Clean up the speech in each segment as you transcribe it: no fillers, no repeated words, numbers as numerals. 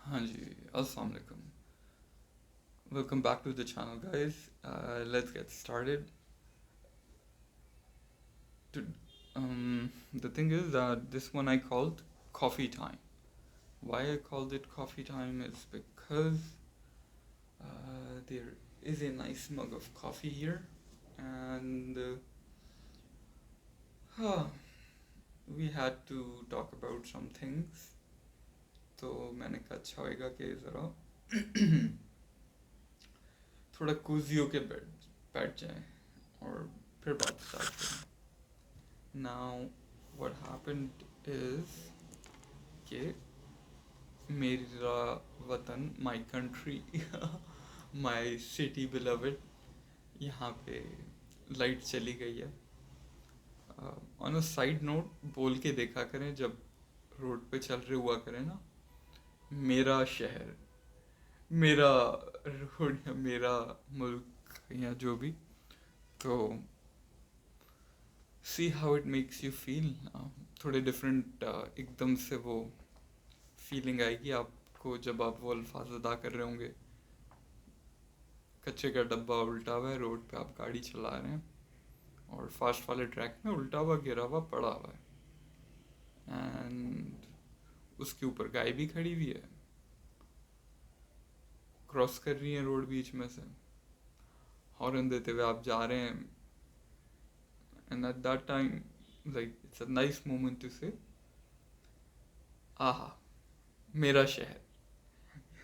हाँ जी, अस्सलाम वालेकुम. Welcome back to the channel, guys. Let's get started. To, the thing is that this one I called Coffee Time. Why I called it Coffee Time is because there is a nice mug of coffee here, and we had to talk about some things. तो मैंने कहा अच्छा होएगा कि ज़रा थोड़ा Cozi होके बैठ जाएं और फिर बात स्टार्ट करें. Now, what happened is कि मेरा वतन, my country, my city beloved, यहाँ पे लाइट चली गई है. ऑन अ साइड नोट बोल के देखा करें जब रोड पे चल रहे हुआ करें ना, मेरा शहर, मेरा रोड या मेरा मुल्क या जो भी, तो see how it makes you feel. थोड़े डिफरेंट एकदम से वो फीलिंग आएगी आपको जब आप वो अल्फाज अदा कर रहे होंगे. कच्चे का डब्बा उल्टा हुआ है, रोड पे आप गाड़ी चला रहे हैं और फास्ट वाले ट्रैक में उल्टा हुआ गिरा हुआ पड़ा हुआ है, एंड उसके ऊपर गाय भी खड़ी हुई है, क्रॉस कर रही है रोड बीच में से, हॉर्न देते हुए आप जा रहे हैं. And at that time like it's a nice moment to say आहा मेरा शहर,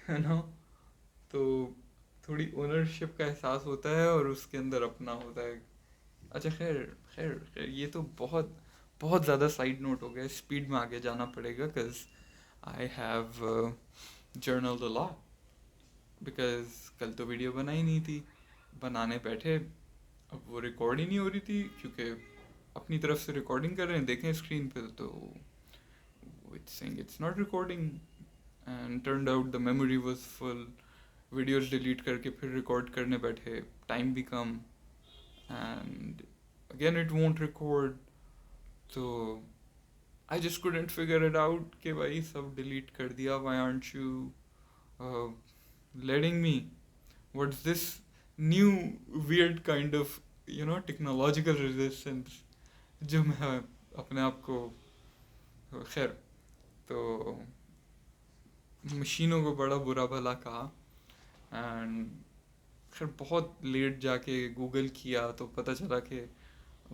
है ना. तो थोड़ी ओनरशिप का एहसास होता है और उसके अंदर अपना होता है. अच्छा, खैर खैर खैर, ये तो बहुत बहुत ज़्यादा साइड नोट हो गया. स्पीड में आगे जाना पड़ेगा because I have journaled a lot. Because कल तो वीडियो बनाई नहीं थी, बनाने बैठे, अब वो रिकॉर्ड ही नहीं हो रही थी क्योंकि अपनी तरफ से रिकॉर्डिंग कर रहे हैं, देखें स्क्रीन पे तो it's saying it's not recording, and turned out the memory was full. Videos delete करके फिर रिकॉर्ड करने बैठे, टाइम भी कम, and again it won't record. So I just couldn't figure it out कि भाई सब delete कर दिया, why aren't you uh, letting me, what's this new weird kind of technological resistance जो मैं अपने आप को. खैर, तो मशीनों को बड़ा बुरा भला कहा, एंड फिर बहुत लेट जाके गूगल किया तो पता चला कि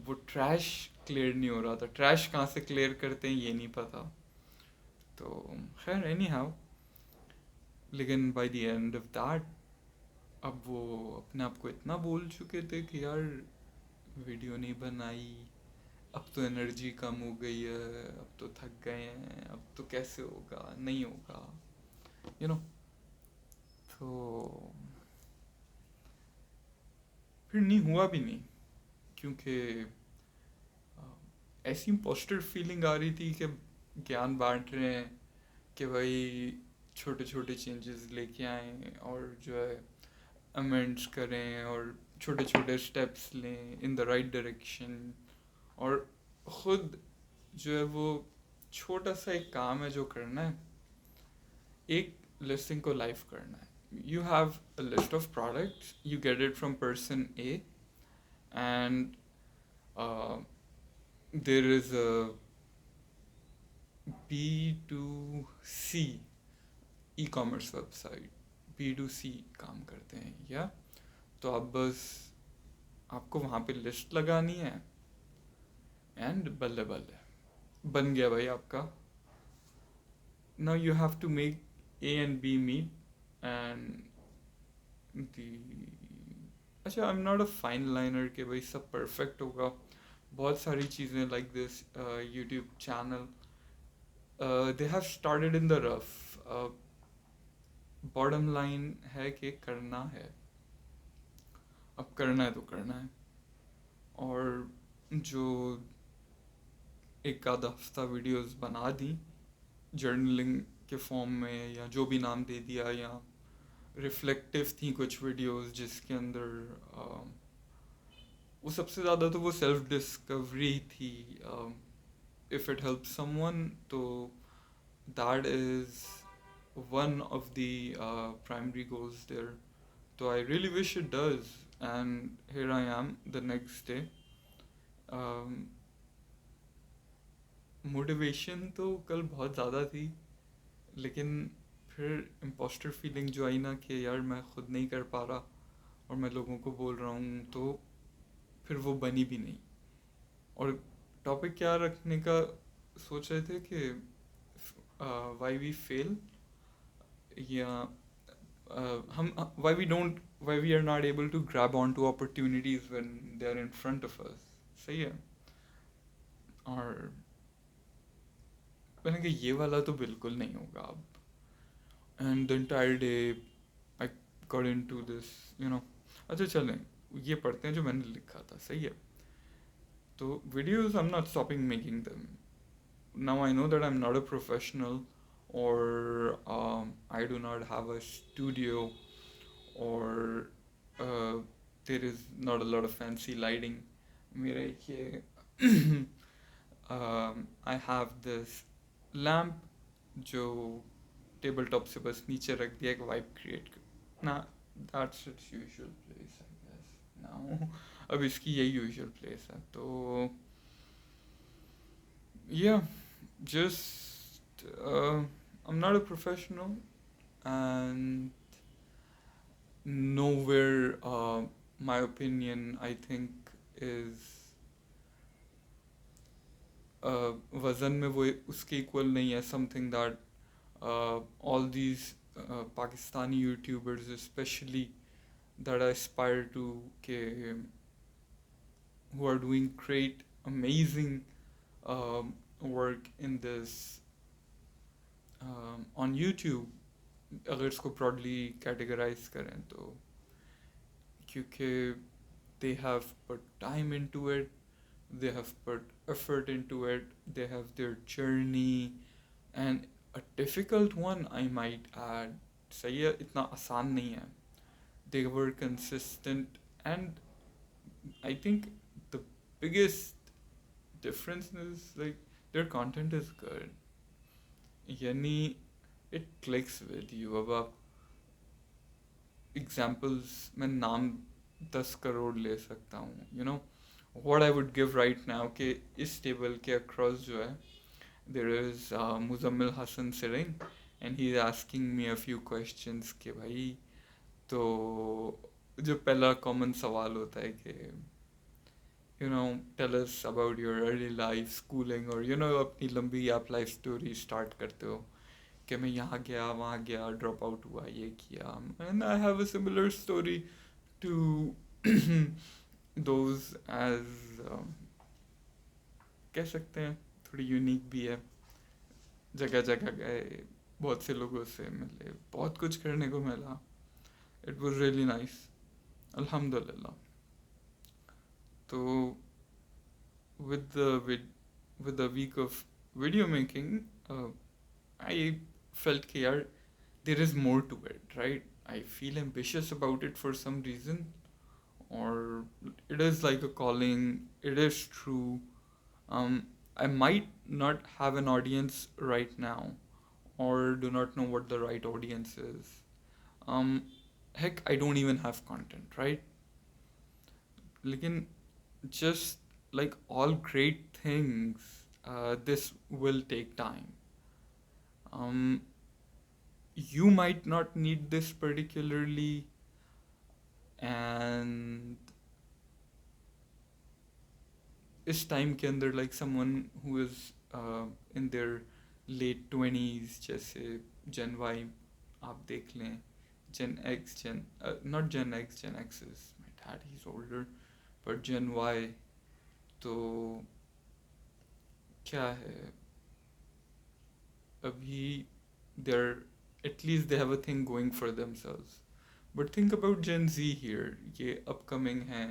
वो ट्रैश क्लियर नहीं हो रहा था. ट्रैश कहाँ से क्लियर करते हैं ये नहीं पता. तो खैर एनी हाउ, लेकिन by the end of that अब वो अपने आप को इतना बोल चुके थे कि यार वीडियो नहीं बनाई, अब तो एनर्जी कम हो गई है, अब तो थक गए हैं, अब तो कैसे होगा, नहीं होगा, यू नो. तो फिर नहीं हुआ भी नहीं, क्योंकि ऐसी इम्पोस्टर फीलिंग आ रही थी कि ज्ञान बांट रहे हैं कि भाई छोटे छोटे चेंजेस लेके आएँ और जो है अमेंड्स करें और छोटे छोटे स्टेप्स लें इन द राइट डायरेक्शन. और ख़ुद जो है वो छोटा सा एक काम है जो करना है, एक लिस्टिंग को लाइव करना है. You have a list of products, you get it from person A, and there is a B2C e-commerce website, B2C काम करते हैं या. तो आप बस आपको वहाँ पे लिस्ट लगानी है, एंड बल्ले बल्ले बन गया भाई आपका. Now you have to make a and b meet, and D. अच्छा, I am not a fine liner के भाई सब परफेक्ट होगा. बहुत सारी चीज़ें like this YouTube channel, they have started in the rough. Bottom line है कि करना है, अब करना है तो करना है. और जो एक आधा हफ्ता वीडियोस बना दी जर्नलिंग के फॉर्म में या जो भी नाम दे दिया, या रिफ्लेक्टिव थी कुछ वीडियोस जिसके अंदर वो सबसे ज़्यादा तो वो सेल्फ डिस्कवरी थी. इफ़ इट हेल्प समवन तो that is one of the primary goals there. So I really wish it does. And here I am the next day. Motivation तो कल बहुत ज़्यादा थी, लेकिन फिर इम्पोस्टर फीलिंग जो आई ना कि यार मैं खुद नहीं कर पा रहा और मैं लोगों को बोल रहा हूँ, तो फिर वो बनी भी नहीं। और टॉपिक क्या रखने का सोच रहे थे कि वाई वी फेल, या हम why we are not able to grab on to opportunities when they are in front of us. सही है। और मैंने कहा ये वाला तो बिल्कुल नहीं होगा अब। And the entire day I got into this, you know. अच्छा चलें, ये पढ़ते हैं जो मैंने लिखा था। सही है। तो videos, I'm not stopping making them. Now I know that I'm not a professional, or I do not have a studio, or there is not a lot of fancy lighting. मेरे ये I have this lamp जो table top से बस नीचे रख दिया, एक vibe create कर ना। That's it's usual place I guess now. अब इसकी यही यूजुअल प्लेस है। तो yeah, just I'm not a professional, and nowhere my opinion I think is वज़न में वो उसके इक्वल नहीं है। Something that all these Pakistani YouTubers especially that I aspire to, के who are doing great amazing work in this on YouTube, अगर इसको broadly categorize करें तो, क्योंकि they have put time into it, they have put effort into it, they have their journey, and a difficult one I might add. सही है, इतना आसान नहीं है। They were consistent, and I think the biggest difference is like their content is good. यानी it clicks with you. अब आप examples मैं नाम 10 करोड़ ले सकता हूँ, you know what I would give right now, कि इस टेबल के अक्रॉस जो है there is Muzammil Hasan sitting, and he is asking me a few questions कि भाई, तो जो पहला कॉमन सवाल होता है कि you know tell us about your early life, schooling, और यू नो अपनी लंबी आप लाइफ स्टोरी स्टार्ट करते हो कि मैं यहाँ गया, वहाँ गया, ड्रॉप आउट हुआ, ये किया। And I have a similar story to those as, कह सकते हैं थोड़ी यूनिक भी है। जगह जगह गए, बहुत से लोगों से मिले, बहुत कुछ करने को मिला। इट वॉज रियली नाइस, अल्हम्दुलिल्लाह। तो with the with the week of video making, I felt कि यार there is more to it, right? I feel ambitious about it for some reason, or it is like a calling. It is true. I might not have an audience right now, or do not know what the right audience is. Um, Heck, I don't even have content, right? Lekin just like all great things, this will take time. Um, you might not need this particularly, and इस time के अंदर like someone who is in their late 20s, जैसे Gen Y आप देख लें, Gen X, not Gen X, Gen X is my dad, he's older, but Gen Y, तो क्या है, अभी they're at least they have a thing going for themselves. But think about Gen Z here, ये upcoming है,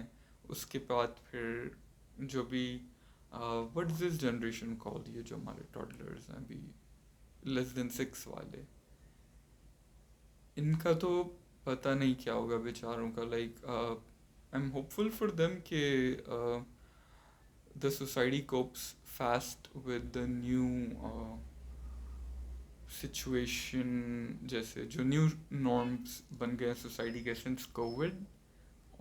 उसके बाद फिर जो भी what is this generation called, ये जो हमारे toddlers हैं अभी less than 6 वाले, इनका तो पता नहीं क्या होगा बेचारों का। like I'm hopeful for them कि the society copes fast with the new situation जैसे जो न्यू नॉर्म्स बन गए सोसाइटी के सिंस कोविड,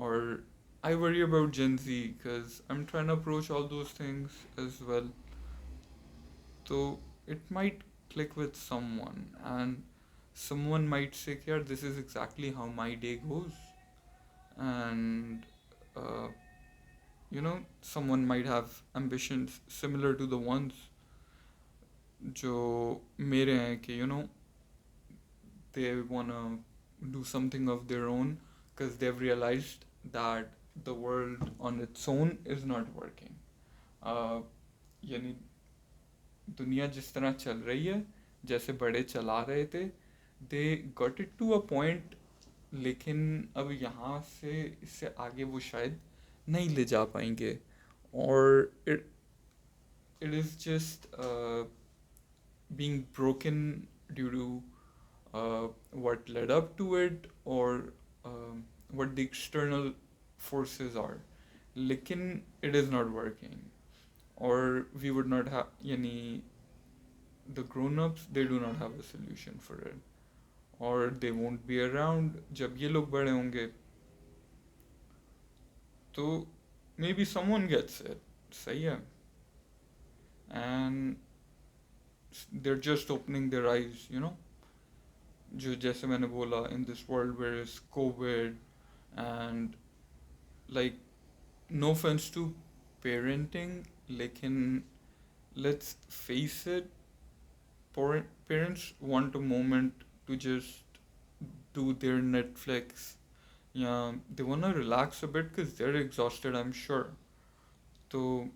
और I worry about Gen Z because I'm trying to approach all those things as well. So it might click with someone, and someone might say, "Yeah, this is exactly how my day goes," and uh, someone might have ambitions similar to the ones जो मेरे हैं कि they wanna do something of their own because they've realized that the world on its own is not working. यानी दुनिया जिस तरह चल रही है, जैसे बड़े चला रहे थे, they got it to a point, लेकिन अब यहाँ से इससे आगे वो शायद नहीं ले जा पाएंगे, और it it is just being broken due to what led up to it, or what the external forces are. लेकिन it is not working, or we would not have, यानी the grown-ups, they do not have a solution for it, or they won't be around जब ये लोग बड़े होंगे, तो maybe someone gets it. सही है, and they're just opening their eyes, जो जैसे मैंने बोला, in this world where is COVID, and like, no offense to parenting, लेकिन let's face it, parents want a moment to just do their Netflix. Yeah, they want to relax a bit because they're exhausted, I'm sure. So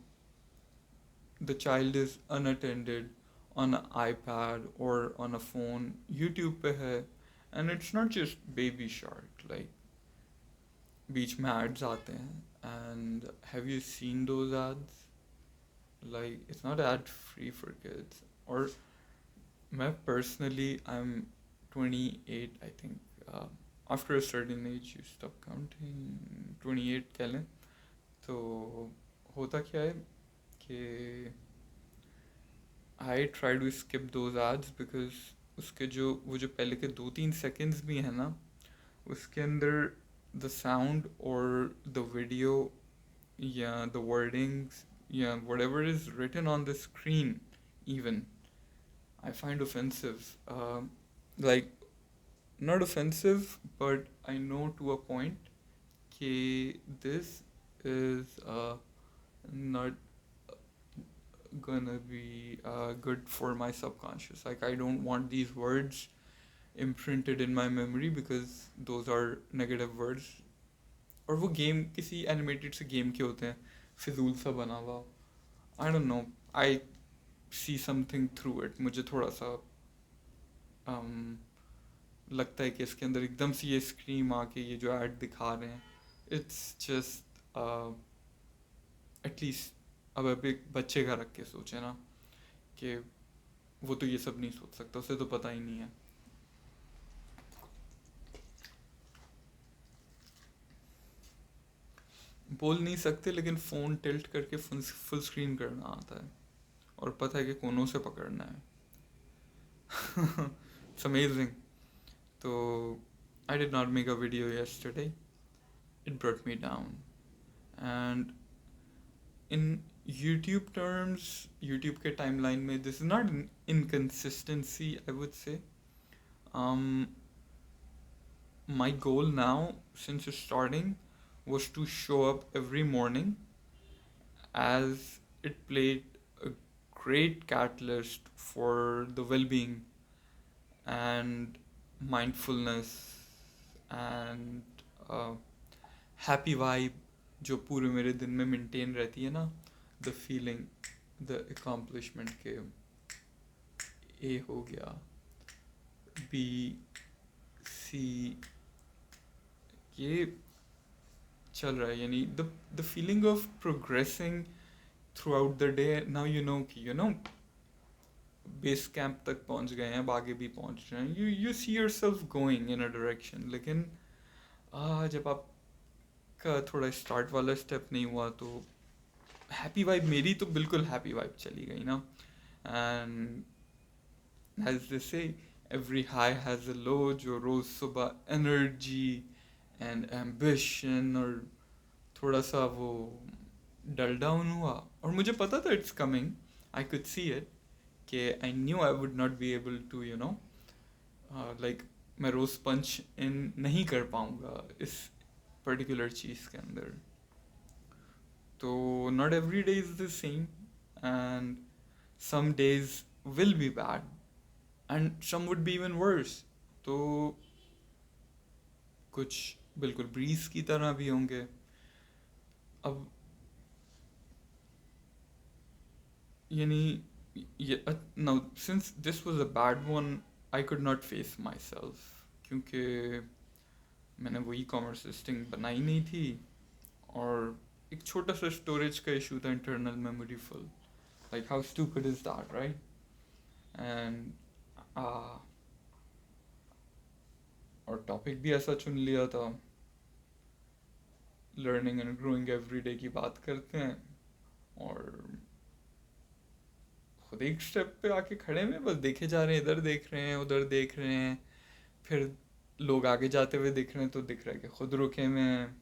the child is unattended on an iPad or on a phone, YouTube पे है, and it's not just Baby Shark, like बीच में ads आते हैं, and have you seen those ads? Like, it's not ad free for kids. Or मैं personally, I'm 28, I think. After a certain age you stop counting, 28 कह लें, तो होता क्या है कि I try to skip those ads because उसके वो जो पहले के 2-3 seconds भी है ना, उसके अंदर the sound or the video, yeah, the wordings, yeah, whatever is written on the screen even, I find offensive. Like, not offensive, but I know to a point कि this is not gonna be good for my subconscious. Like, I don't want these words imprinted in my memory because those are negative words. और वो game किसी animated से game के होते हैं, फिजूल सा बना हुआ, I don't know, I see something through it, मुझे थोड़ा सा लगता है कि इसके अंदर एकदम से ये स्क्रीम आके ये जो ऐड दिखा रहे हैं, इट्स जस्ट एटलीस्ट अब एक बच्चे का रख के सोचे ना कि वो तो ये सब नहीं सोच सकता, उसे तो पता ही नहीं है. बोल नहीं सकते, लेकिन फ़ोन टिल्ट करके फुल स्क्रीन करना आता है, और पता है कि कोनों से पकड़ना है. It's amazing. So I did not make a video yesterday. It brought me down. And in YouTube terms, YouTube के timeline में, this is not an inconsistency, I would say. My goal now, since starting, was to show up every morning, as it played a great catalyst for the well-being and mindfulness and happy vibe जो पूरे मेरे दिन में maintain रहती है ना, the feeling, the accomplishment के A हो गया, B, C, ये चल रहा है, यानी the feeling of progressing throughout the day. Now कि बेस कैंप तक पहुंच गए हैं, अब आगे भी पहुंच रहे हैं, you see your self going in a direction. लेकिन जब आपका थोड़ा स्टार्ट वाला स्टेप नहीं हुआ, तो हैप्पी वाइब, मेरी तो बिल्कुल हैप्पी वाइब चली गई ना. And as they say, every high has a low. जो रोज सुबह एनर्जी एंड एम्बिशन और थोड़ा सा वो डल डाउन हुआ, और मुझे पता था it's coming, I could see it, कि I knew I would not be able to like मैं रोज पंच इन नहीं कर पाऊँगा इस पर्टिकुलर चीज़ के अंदर. तो not every day is the same, and some days will be bad and some would be even worse. तो कुछ बिल्कुल ब्रीज की तरह भी होंगे. अब यानी ये now since this was a bad one I could not face myself, क्योंकि मैंने वो ई कॉमर्स लिस्टिंग बनाई नहीं थी, और एक छोटा सा स्टोरेज का इशू था, internal memory full. Like how stupid is that, right? And और टॉपिक भी ऐसा चुन लिया था, learning and growing every day की बात करते हैं, और खुद एक स्टेप पे आके खड़े में बस देखे जा रहे हैं, इधर देख रहे हैं उधर देख रहे हैं, फिर लोग आगे जाते हुए दिख रहे हैं तो दिख रहा है कि खुद रुके में हैं.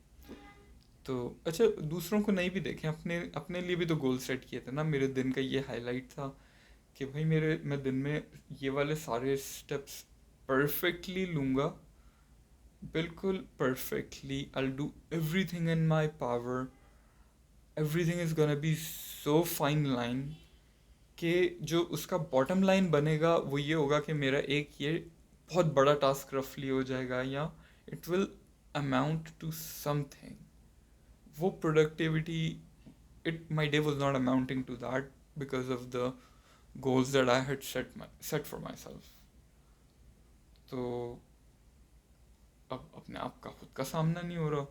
तो अच्छा, दूसरों को नहीं भी देखें, अपने अपने लिए भी तो गोल सेट किए थे ना. मेरे दिन का ये हाईलाइट था कि भाई मैं दिन में ये वाले सारे स्टेप्स परफेक्टली लूँगा, बिल्कुल perfectly. I do everything in my power, everything is gonna be so fine line कि जो उसका बॉटम लाइन बनेगा वो ये होगा कि मेरा एक ये बहुत बड़ा टास्क रफली हो जाएगा, या it will amount to something. वो productivity, it my day was not amounting to that because of the goals that I had set for myself. तो अब अपने आप का खुद का सामना नहीं हो रहा.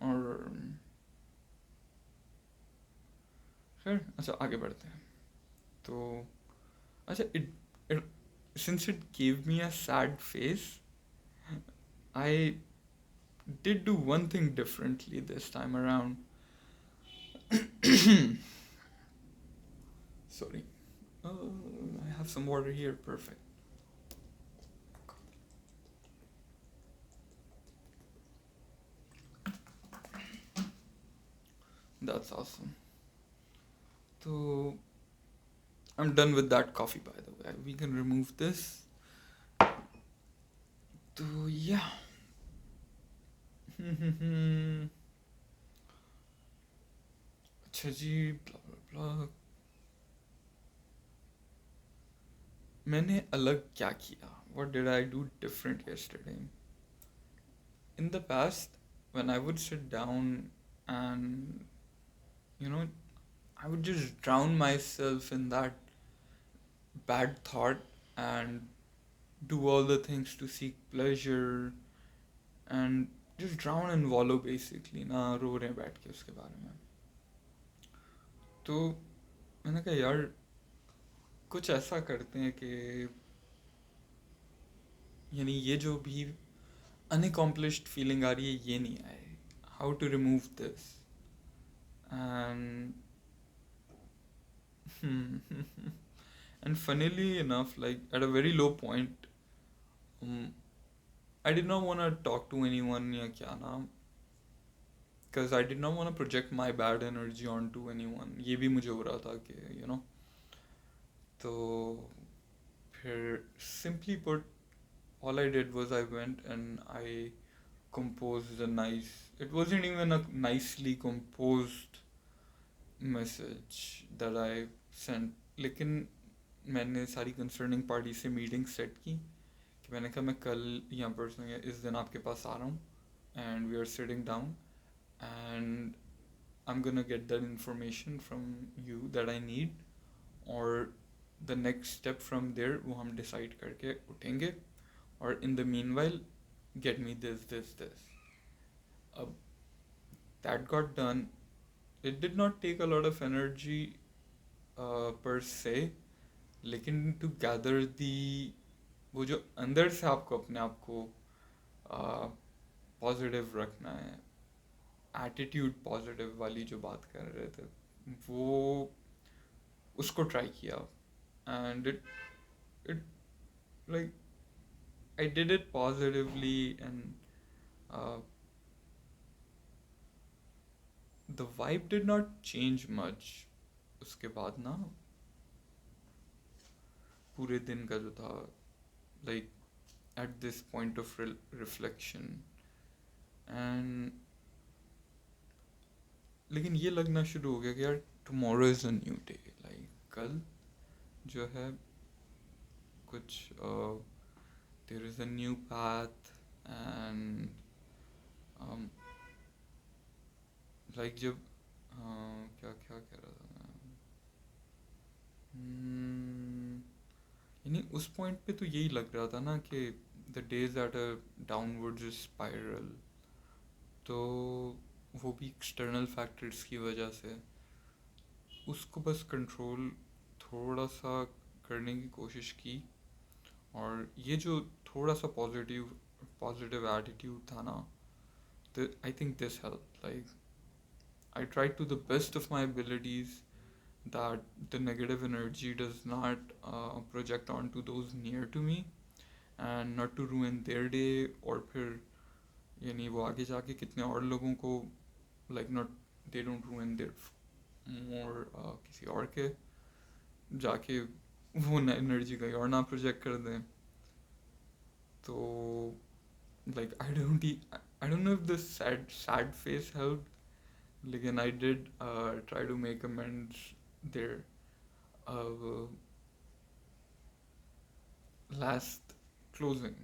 और खैर अच्छा आगे बढ़ते हैं. तो अच्छा, it since it gave me a sad face, I did do one thing differently this time around. Sorry. I have some water here. Perfect. That's awesome. So I'm done with that coffee, by the way. We can remove this. So yeah. अच्छा जी, blah blah blah. मैंने अलग क्या किया? What did I do different yesterday? In the past, when I would sit down and, you know, I would just drown myself in that bad thought and do all the things to seek pleasure and just drown and wallow basically, ना रो रहे हैं बैठ के उसके बारे में. तो मैंने कहा यार कुछ ऐसा करते हैं कि यानी ये जो भी अनअकॉम्प्लिश्ड फीलिंग आ रही है ये नहीं आए. How to remove this. And and funnily enough, like at a very low point, I did not want to talk to anyone या क्या नाम, because I did not want to project my bad energy onto anyone. ये भी मुझे हो रहा था कि you know. तो फिर simply put, all I did was I went and I composed a nice, it wasn't even a nicely composed message that I sent, लेकिन मैंने सारी कंसर्निंग पार्टी से मीटिंग सेट की कि मैंने कहा मैं कल या परसों या इस दिन आपके पास आ रहा हूँ, and we are sitting down and I am gonna get that information from you that I need, और the next step from there वो हम डिसाइड करके उठेंगे, और in the meanwhile get me this. अब that got done. It did not take a lot of energy per se, लेकिन to gather the वो जो अंदर से आपको अपने आप को पॉजिटिव रखना है, एटीट्यूड पॉजिटिव वाली जो बात कर रहे थे, वो उसको ट्राई किया, and it like I did it positively, and the vibe did not change much उसके बाद ना, पूरे दिन का जो था, like at this point of reflection. And लेकिन ये लगना शुरू हो गया कि यार tomorrow is a new day, like कल जो है कुछ there is a new path, and like जब क्या क्या कह रहा था मैं, Hmm, यानी उस पॉइंट पे तो यही लग रहा था ना कि the days at a downward spiral, तो वो भी एक्सटर्नल फैक्टर्स की वजह से उसको बस कंट्रोल थोड़ा सा करने की कोशिश की। और ये जो थोड़ा सा पॉजिटिव पॉजिटिव एटीट्यूड था ना, I think this help, like I try to the best of my abilities that the negative energy does not project onto those near to me, and not to ruin their day, और फिर यानी वो आगे जाके कितने और लोगों को like not they don't ruin their more किसी और के जाके वो एनर्जी कहीं और ना प्रोजेक्ट कर दें। तो like I don't know if this sad face helped, लेकिन I did try to make amends there. uh, Last closing,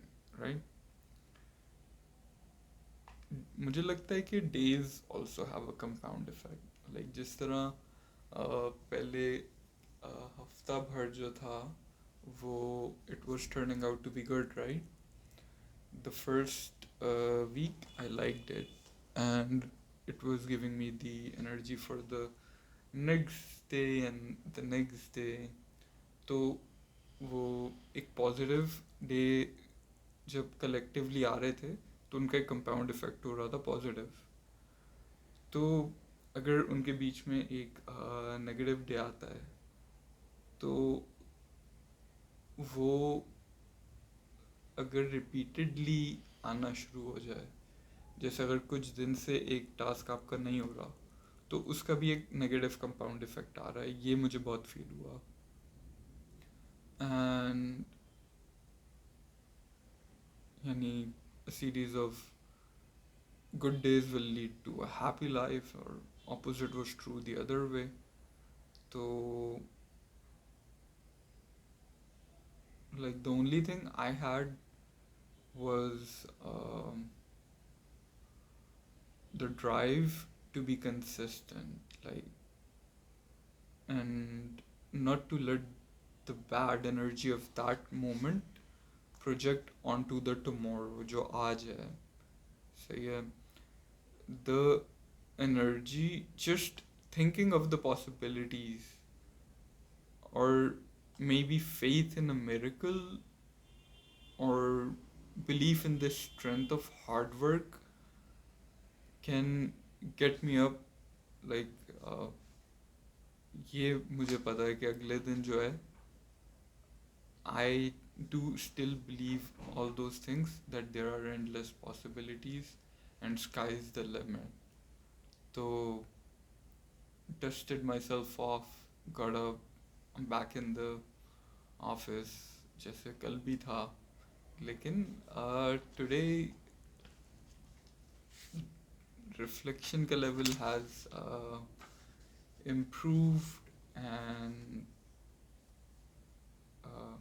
right? मुझे लगता है कि days also have a compound effect, like जिस तरह पहले हफ्ता भर जो था वो it was turning out to be good, right? The first week I liked it, and it was giving me the energy for the next day and the next day. तो वो एक पॉजिटिव डे जब collectively आ रहे थे तो उनका एक compound effect हो रहा था पॉजिटिव। तो अगर उनके बीच में एक नेगेटिव डे आता है तो वो अगर रिपीटेडली आना शुरू हो जाए, जैसे अगर कुछ दिन से एक टास्क आपका नहीं हो रहा तो उसका भी एक नेगेटिव कंपाउंड इफेक्ट आ रहा है, ये मुझे बहुत फील हुआ। एंड यानी series of good days will lead to a happy life, or opposite was true the other way. So like the only thing I had was the drive to be consistent, like, and not to let the bad energy of that moment project onto the tomorrow जो आज है। सही है, the energy just thinking of the possibilities, or maybe faith in a miracle, or belief in the strength of hard work can get me up, like uh, ये मुझे पता है कि अगले दिन जो है I do still believe all those things, that there are endless possibilities and sky's the limit. So dusted myself off, got up, I'm back in the office जैसे कल भी था, लेकिन टुडे रिफ्लेक्शन का level has improved, and uh,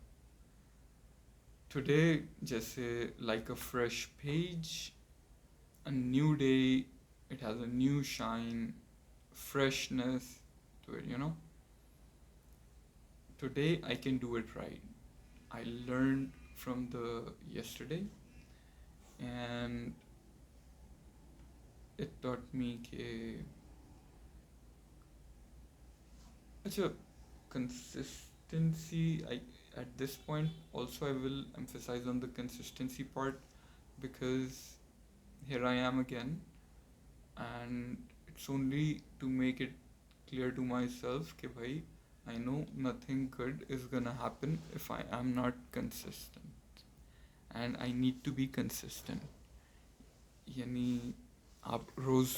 today जैसे like a fresh page, a new day, it has a new shine, freshness to it, you know. Today I can do it right. I learned from the yesterday, and it taught me कि अच्छा consistency, I at this point also I will emphasize on the consistency part, because here I am again, and it's only to make it clear to myself कि भाई I know nothing good is gonna happen if I am not consistent, and I need to be consistent. यानी आप रोज़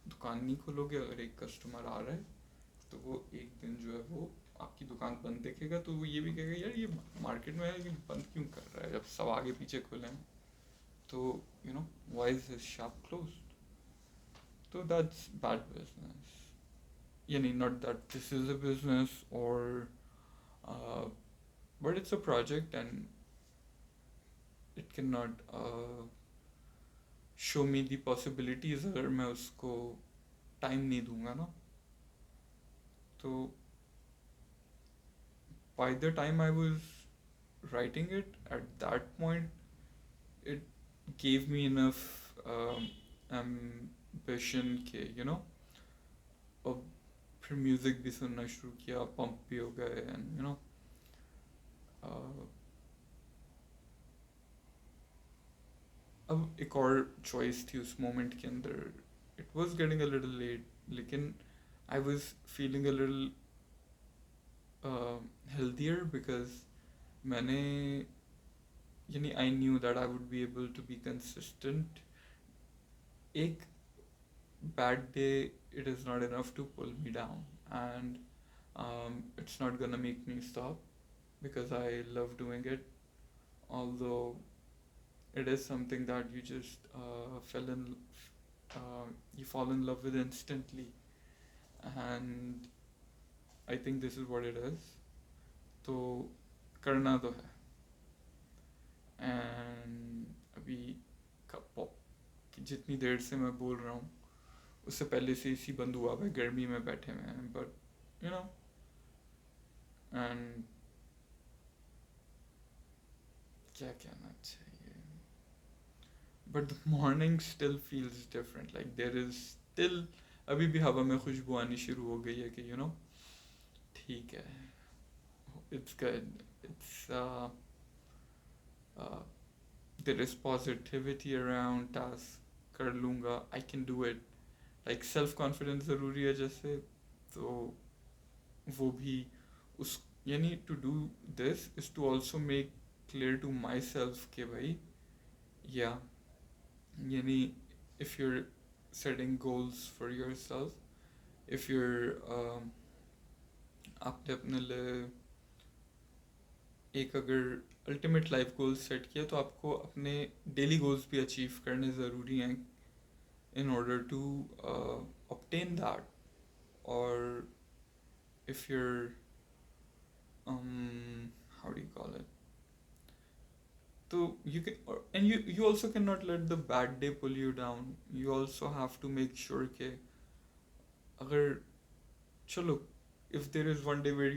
दुकान नहीं खोलोगे, अगर एक customer आ रहा है तो वो एक दिन जो है वो आपकी दुकान बंद देखेगा तो वो ये भी कहेगा यार ये मार्केट में है ये बंद क्यों कर रहा है जब सब आगे पीछे खुले हैं, तो you know why is this shop closed. तो दैट्स बैड बिजनेस. यानी not that this is a business और but it's a project and it can not show me the possibilities अगर मैं उसको टाइम नहीं दूंगा ना. तो by the time I was writing it, at that point it gave me enough ambition के you know अब फिर म्यूज़िक भी सुनना शुरू किया, पंप भी हो गए एंड यू नो अब एक और चॉइस थी उस मोमेंट के अंदर. It was getting a little late लेकिन I was feeling a little healthier because मैंने यानी I knew that I would be able to be consistent. एक bad day it is not enough to pull me down and it's not gonna make me stop because I love doing it, although it is something that you just you fall in love with instantly, and I think this is what it is. तो करना तो है. And अभी जितनी देर से मैं बोल रहा हूँ उससे पहले से इसी बंद हुआ है, गर्मी में बैठे हुए हैं, बट यू नो एंड क्या कहना चाहिए, but the morning still feels different, like there is still अभी भी हवा में खुशबू आनी शुरू हो गई है कि यू नो ठीक है, it's good, it's there is positivity around, task कर लूँगा, I can do it, like self confidence ज़रूरी है जैसे, तो वो भी उस यानी to do this is to also make clear to myself कि भाई yeah यानी if you're setting goals for yourself, if you're आपने अपने लिए एक अगर अल्टीमेट लाइफ गोल्स सेट किया तो आपको अपने डेली गोल्स भी अचीव करने ज़रूरी हैं in order to obtain that. Or if you're how do you call it, so you can and you also cannot let the bad day pull you down. You also have to make sure के अगर चलो if there is one day where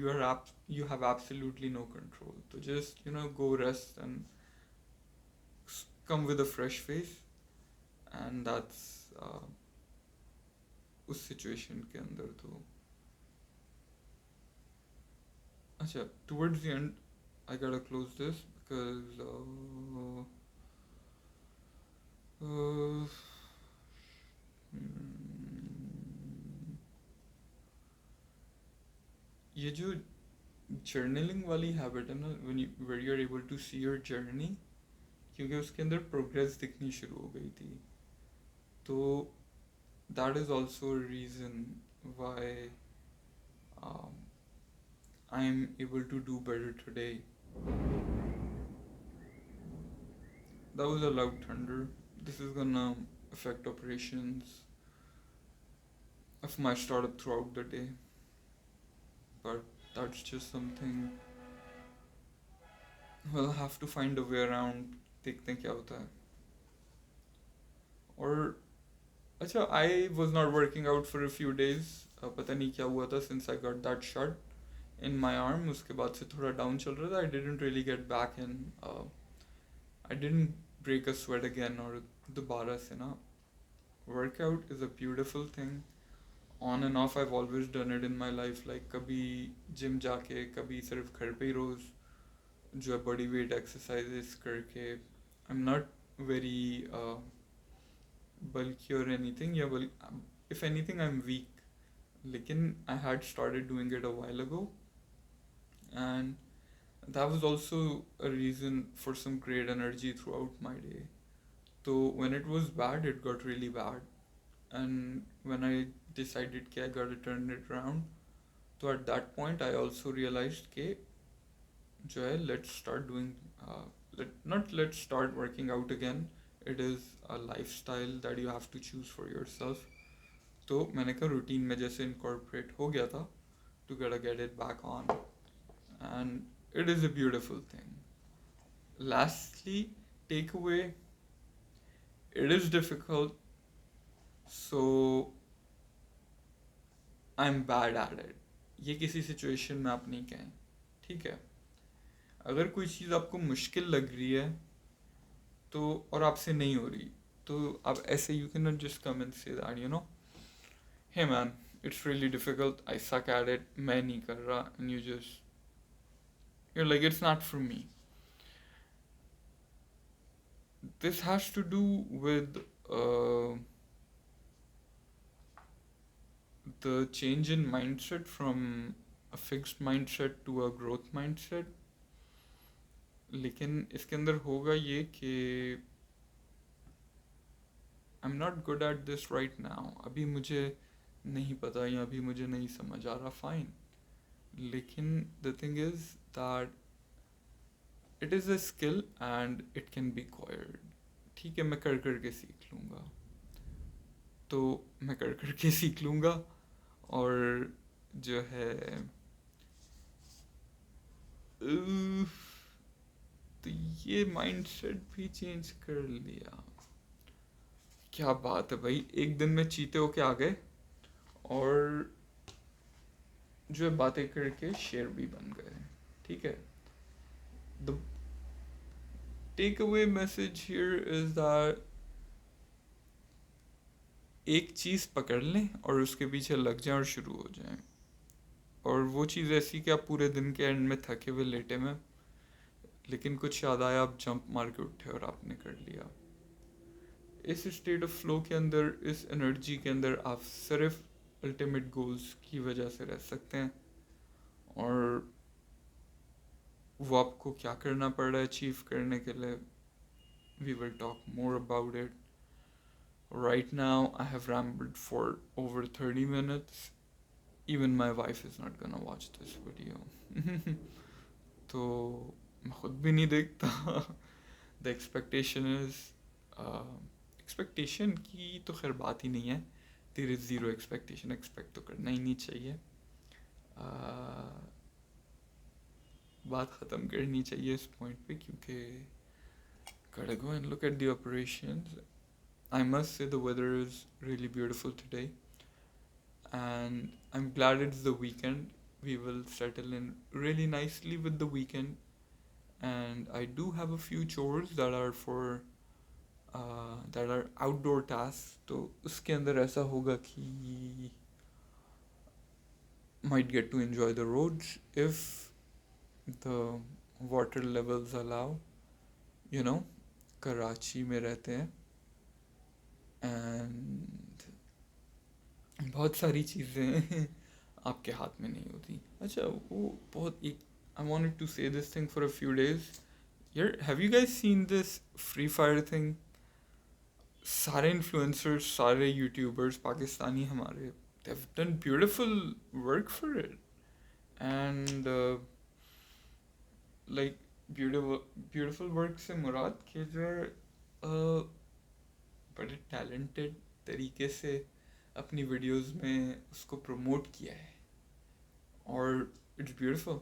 you have absolutely no control, so just you know go rest and come with a fresh face, and that's उस situation के अंदर. तो अच्छा towards the end I gotta close this because ये जो journaling वाली habit है ना, where you're able to see your journey, क्योंकि उसके अंदर प्रोग्रेस दिखनी शुरू हो गई थी, तो that is also a reason why I am able to do better today. That was a loud thunder. This is gonna affect operations of my startup throughout the day, but that's just something we'll have to find a way around. देखते हैं क्या होता है. और अच्छा I was not working out for a few days. पता नहीं क्या हुआ था since I got that shot in my arm. उसके बाद से थोड़ा डाउन चल रहा था. I didn't really get back in. I didn't break a sweat again और दोबारा से ना. Workout is a beautiful thing. On and off I've always done it in my life. Like कभी जिम जाके, कभी सिर्फ घर पे ही रोज़ जो है बॉडी वेट एक्सरसाइजेस करके. I'm not very bulky or anything, yeah, if anything I'm weak, लेकिन I had started doing it a while ago and that was also a reason for some great energy throughout my day. So when it was bad, it got really bad, and when I decided कि I gotta turn it around, so at that point I also realized कि जो है let's start doing uh, let's start working out again. It is a lifestyle that you have to choose for yourself. तो मैंने कहा routine में जैसे incorporate हो गया था to gotta get it back on, and it is a beautiful thing. Lastly, takeaway, it is difficult, so I'm bad at it. ये किसी सिचुएशन में आप नहीं कहें, ठीक है? अगर कोई चीज़ आपको मुश्किल लग रही है तो और आपसे नहीं हो रही, तो आप ऐसे you can not just come and say that hey man it's really difficult, I suck at it, मैं नहीं कर रहा, and you just you're like it's not for me. This has to do with the change in mindset from a fixed mindset to a growth mindset. लेकिन इसके अंदर होगा ये कि आई am not good at this right now, अभी मुझे नहीं पता या अभी मुझे नहीं समझ आ रहा, फाइन. लेकिन the thing is that it is a skill and it can be acquired. ठीक है, मैं कर कर के सीख लूँगा, तो मैं कर कर के सीख लूँगा. और जो है तो ये माइंडसेट भी चेंज कर लिया. क्या बात है भाई, एक दिन में चीते होके आ गए और जो है बातें करके शेर भी बन गए. ठीक है, the take away message here is that एक चीज़ पकड़ लें और उसके पीछे लग जाएं और शुरू हो जाएं. और वो चीज़ ऐसी कि आप पूरे दिन के एंड में थके हुए लेटे में, लेकिन कुछ याद आया, आप जंप मार के उठे और आपने कर लिया. इस स्टेट ऑफ फ्लो के अंदर, इस एनर्जी के अंदर आप सिर्फ अल्टीमेट गोल्स की वजह से रह सकते हैं. और वो आपको क्या करना पड़ रहा है अचीव करने के लिए, we will talk more about it. Right now, I have rambled for over 30 minutes. Even my wife is not gonna watch this video. तो मैं खुद भी नहीं देखता. The expectation is एक्सपेक्टेशन की तो खैर बात ही नहीं है. There is zero expectation, expect तो करना ही नहीं चाहिए. बात ख़त्म करनी चाहिए इस पॉइंट पे, क्योंकि gotta go and look at the operations. I must say the weather is really beautiful today, and I'm glad it's the weekend. We will settle in really nicely with the weekend, and I do have a few chores that are that are outdoor tasks. तो उसके अंदर ऐसा होगा कि might get to enjoy the roads if the water levels allow. You know, Karachi में रहते हैं, and बहुत सारी चीज़ें आपके हाथ में नहीं होती. अच्छा, वो बहुत एक I wanted to say this thing for a few days. Have you guys seen this Free Fire thing? सारे इन्फ्लुएंसर्स, सारे यूट्यूबर्स पाकिस्तानी हमारे, they've done beautiful work for it. And like beautiful work से मुराद के जो है बड़े टैलेंटेड तरीके से अपनी वीडियोस में उसको प्रमोट किया है, और it's beautiful.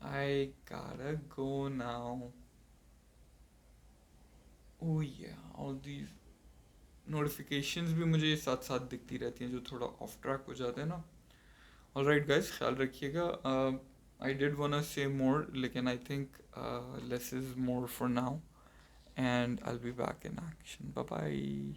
I gotta go now. Oh yeah, all these notifications भी मुझे साथ साथ दिखती रहती हैं जो थोड़ा ऑफ ट्रैक हो जाते हैं ना. ऑलराइट गाइस, ख्याल रखिएगा. I did want say more, लेकिन I think less is more for now, and I will be back in action. Bye bye.